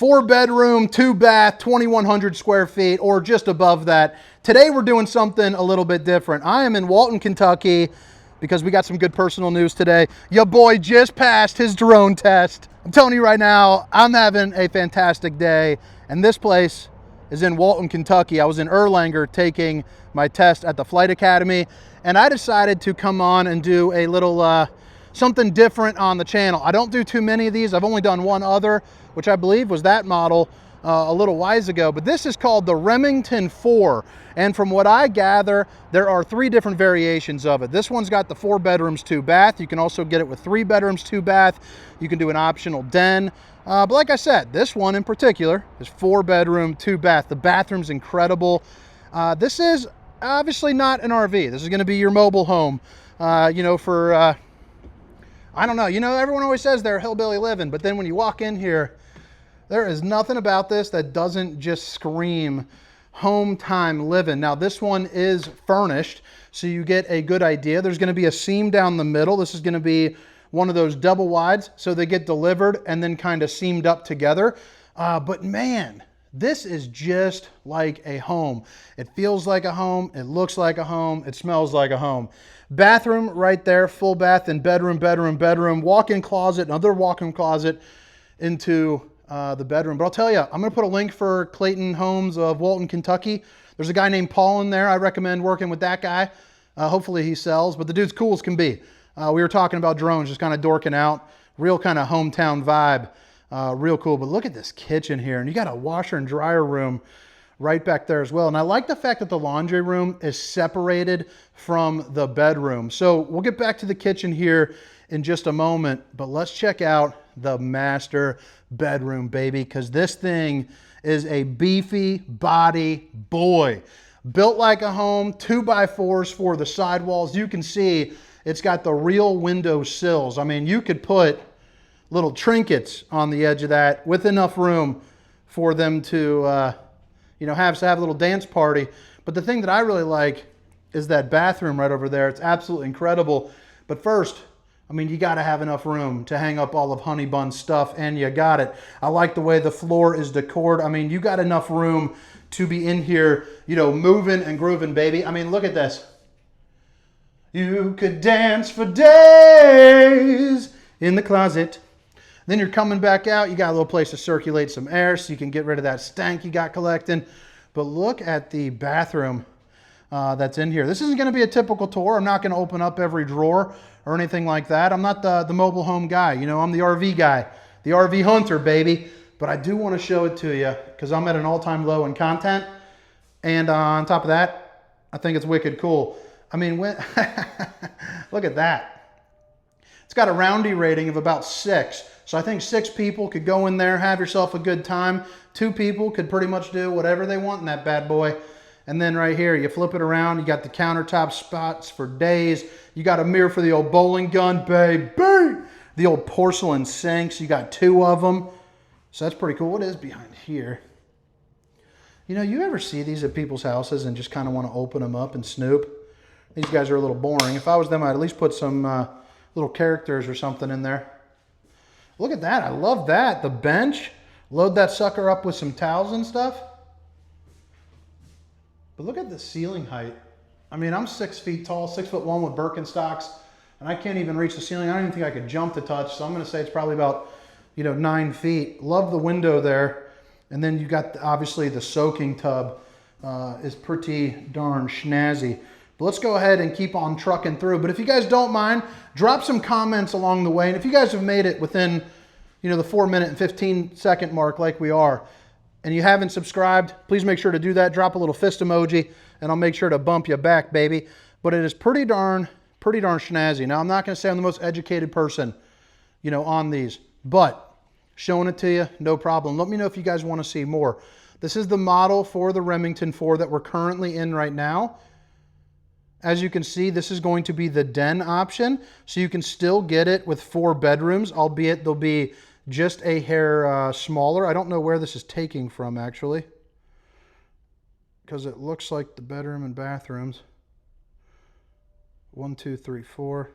4-bedroom, 2-bath, 2,100 square feet, or just above that. Today we're doing something a little bit different. I am in Walton, Kentucky, because we got some good personal news today. Your boy just passed his drone test. I'm telling you right now, I'm having a fantastic day, and this place is in Walton, Kentucky. I was in Erlanger taking my test at the Flight Academy, and I decided to come on and do a little something different on the channel. I don't do too many of these. I've only done one other, which I believe was that model a little while ago, but this is called the Remington 4. And from what I gather, there are 3 different variations of it. This one's got the 4 bedrooms, 2 bath. You can also get it with 3 bedrooms, 2 bath. You can do an optional den. But like I said, this one in particular is 4 bedroom, 2 bath. The bathroom's incredible. This is obviously not an RV. This is gonna be your mobile home, for, I don't know, everyone always says they're hillbilly living, but then when you walk in here, there is nothing about this that doesn't just scream home time living. Now this one is furnished, so you get a good idea. There's gonna be a seam down the middle. This is gonna be one of those double wides, so they get delivered and then kind of seamed up together. But man, this is just like a home. It feels like a home, it looks like a home, it smells like a home. Bathroom right there, full bath and bedroom, bedroom, bedroom, walk-in closet, another walk-in closet into the bedroom. But I'll tell you, I'm gonna put a link for Clayton Homes of Walton, Kentucky. There's a guy named Paul in there. I recommend working with that guy. Hopefully he sells, but the dude's cool as can be. We were talking about drones, just kind of dorking out. Real kind of hometown vibe, real cool. But look at this kitchen here, and you got a washer and dryer room right back there as well. And I like the fact that the laundry room is separated from the bedroom. So we'll get back to the kitchen here in just a moment, but let's check out the master bedroom, baby, because this thing is a beefy body boy. Built like a home, 2x4s for the sidewalls. You can see it's got the real window sills. I mean, you could put little trinkets on the edge of that with enough room for them to have a little dance party. But the thing that I really like is that bathroom right over there. It's absolutely incredible. But first, I mean, you got to have enough room to hang up all of Honey Bun's stuff, and you got it. I like the way the floor is decored. I mean, you got enough room to be in here, moving and grooving, baby. I mean, look at this. You could dance for days in the closet. Then you're coming back out. You got a little place to circulate some air so you can get rid of that stank you got collecting. But look at the bathroom that's in here. This isn't going to be a typical tour. I'm not going to open up every drawer or anything like that. I'm not the mobile home guy. I'm the RV guy, the RV hunter, baby. But I do want to show it to you because I'm at an all-time low in content. And on top of that, I think it's wicked cool. I mean, look at that. It's got a roundy rating of about 6. So I think 6 people could go in there, have yourself a good time. 2 people could pretty much do whatever they want in that bad boy. And then right here, you flip it around, you got the countertop spots for days. You got a mirror for the old bowling gun, baby. The old porcelain sinks, you got 2 of them. So that's pretty cool. What is behind here? You ever see these at people's houses and just kind of want to open them up and snoop? These guys are a little boring. If I was them, I'd at least put some little characters or something in there. Look at that. I love that. The bench. Load that sucker up with some towels and stuff. But look at the ceiling height. I mean, I'm 6 feet tall, 6'1" with Birkenstocks, and I can't even reach the ceiling. I don't even think I could jump to touch, so I'm going to say it's probably about, 9 feet. Love the window there. And then you got, obviously, the soaking tub is pretty darn snazzy. But let's go ahead and keep on trucking through. But if you guys don't mind, drop some comments along the way. And if you guys have made it within, the 4-minute and 15-second mark like we are, and you haven't subscribed, please make sure to do that. Drop a little fist emoji, and I'll make sure to bump you back, baby. But it is pretty darn snazzy. Now, I'm not going to say I'm the most educated person, on these. But showing it to you, no problem. Let me know if you guys want to see more. This is the model for the Remington 4 that we're currently in right now. As you can see, this is going to be the den option, so you can still get it with 4 bedrooms, albeit they'll be just a hair smaller. I don't know where this is taking from, actually, because it looks like the bedroom and bathrooms. 1, 2, 3, 4.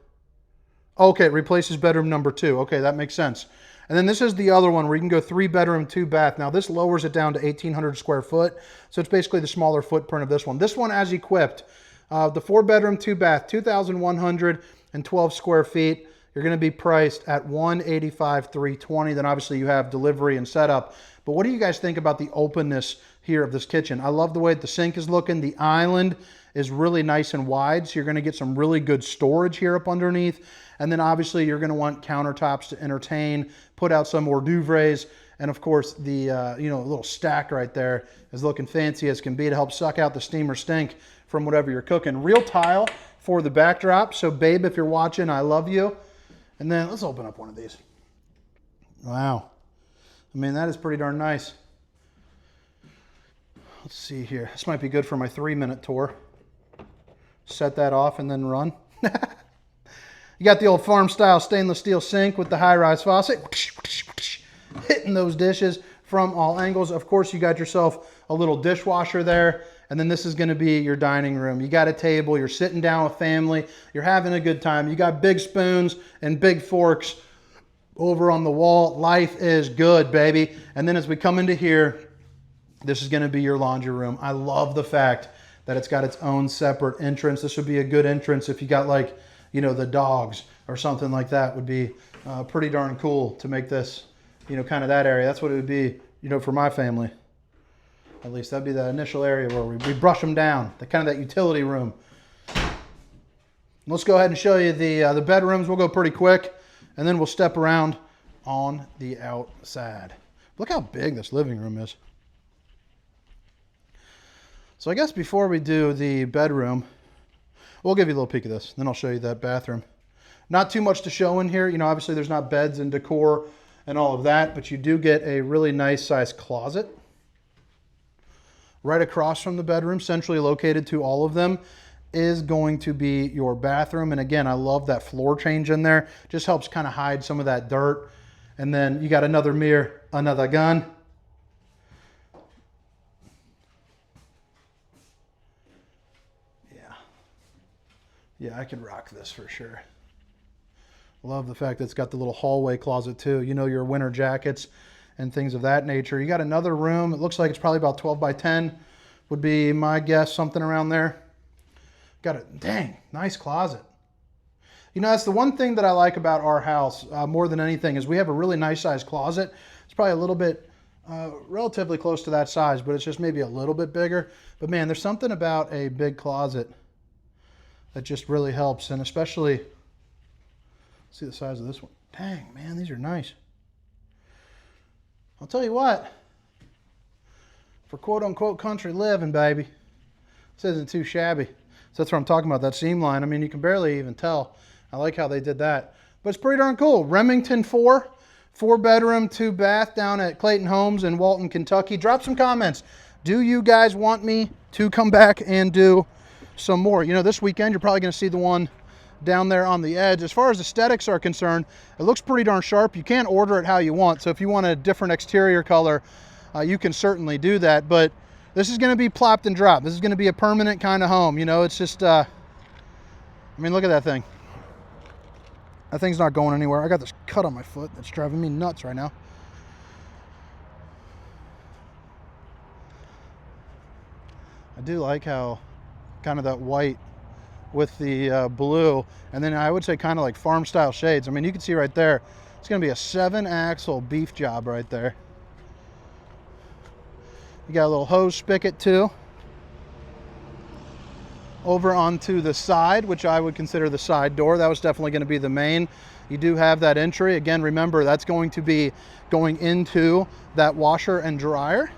Okay, it replaces bedroom number 2. Okay, that makes sense. And then this is the other one where you can go 3 bedroom, 2 bath. Now this lowers it down to 1,800 square foot. So it's basically the smaller footprint of this one. This one as equipped, the 4 bedroom, 2 bath, 2,112 square feet. You're going to be priced at $185,320. Then obviously you have delivery and setup. But what do you guys think about the openness here of this kitchen? I love the way the sink is looking. The island is really nice and wide, so you're going to get some really good storage here up underneath. And then obviously you're going to want countertops to entertain, put out some hors d'oeuvres, and of course the little stack right there is looking fancy as can be to help suck out the steam or stink from whatever you're cooking. Real tile for the backdrop. So babe, if you're watching, I love you. And then let's open up one of these. Wow. I mean, that is pretty darn nice. Let's see here. This might be good for my 3-minute tour. Set that off and then run. You got the old farm style stainless steel sink with the high-rise faucet. Hitting those dishes from all angles. Of course, you got yourself a little dishwasher there. And then this is going to be your dining room. You got a table. You're sitting down with family. You're having a good time. You got big spoons and big forks over on the wall. Life is good, baby. And then as we come into here, this is going to be your laundry room. I love the fact that it's got its own separate entrance. This would be a good entrance if you got like, the dogs or something like that. Would be pretty darn cool to make this, kind of that area. That's what it would be, for my family. At least that'd be the initial area where we brush them down, the kind of that utility room. Let's go ahead and show you the bedrooms. We'll go pretty quick, and then we'll step around on the outside. Look how big this living room is. So I guess before we do the bedroom, we'll give you a little peek of this. Then I'll show you that bathroom. Not too much to show in here. Obviously there's not beds and decor and all of that, but you do get a really nice sized closet right across from the bedroom, centrally located to all of them, is going to be your bathroom. And again, I love that floor change in there. Just helps kind of hide some of that dirt. And then you got another mirror, another gun. Yeah, I could rock this for sure. Love the fact that it's got the little hallway closet too. Your winter jackets and things of that nature. You got another room. It looks like it's probably about 12 by 10 would be my guess, something around there. Got a dang nice closet. That's the one thing that I like about our house more than anything is we have a really nice sized closet. It's probably a little bit relatively close to that size, but it's just maybe a little bit bigger. But man, there's something about a big closet that just really helps. And especially, see the size of this one. Dang, man, these are nice. I'll tell you what, for quote unquote country living, baby, this isn't too shabby. So that's what I'm talking about, that seam line. I mean, you can barely even tell. I like how they did that. But it's pretty darn cool. Remington 4 bedroom, 2 bath down at Clayton Homes in Walton, Kentucky. Drop some comments. Do you guys want me to come back and do some more? This weekend you're probably going to see the one down there on the edge. As far as aesthetics are concerned, it looks pretty darn sharp. You can order it how you want. So if you want a different exterior color, you can certainly do that. But this is going to be plopped and dropped. This is going to be a permanent kind of home. It's just, I mean, look at that thing. That thing's not going anywhere. I got this cut on my foot that's driving me nuts right now. I do like how kind of that white with the blue, and then I would say kind of like farm style shades. I mean, you can see right there, it's going to be a 7-axle beef job right there. You got a little hose spigot too. Over onto the side, which I would consider the side door. That was definitely going to be the main. You do have that entry. Again, remember, that's going to be going into that washer and dryer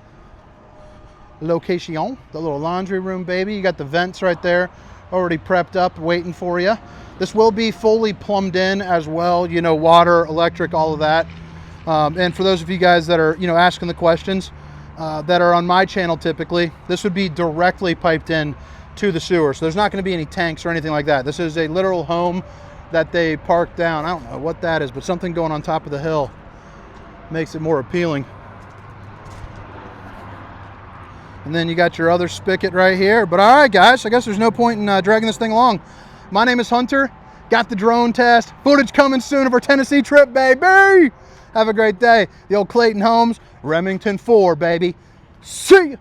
location. The little laundry room, baby. You got the vents right there already prepped up, waiting for you. This will be fully plumbed in as well. Water, electric, all of that. And for those of you guys that are, asking the questions that are on my channel typically, this would be directly piped in to the sewer. So there's not going to be any tanks or anything like that. This is a literal home that they parked down. I don't know what that is, but something going on top of the hill makes it more appealing. And then you got your other spigot right here. But all right, guys, I guess there's no point in dragging this thing along. My name is Hunter. Got the drone test. Footage coming soon of our Tennessee trip, baby. Have a great day. The old Clayton Homes Remington 4, baby. See ya.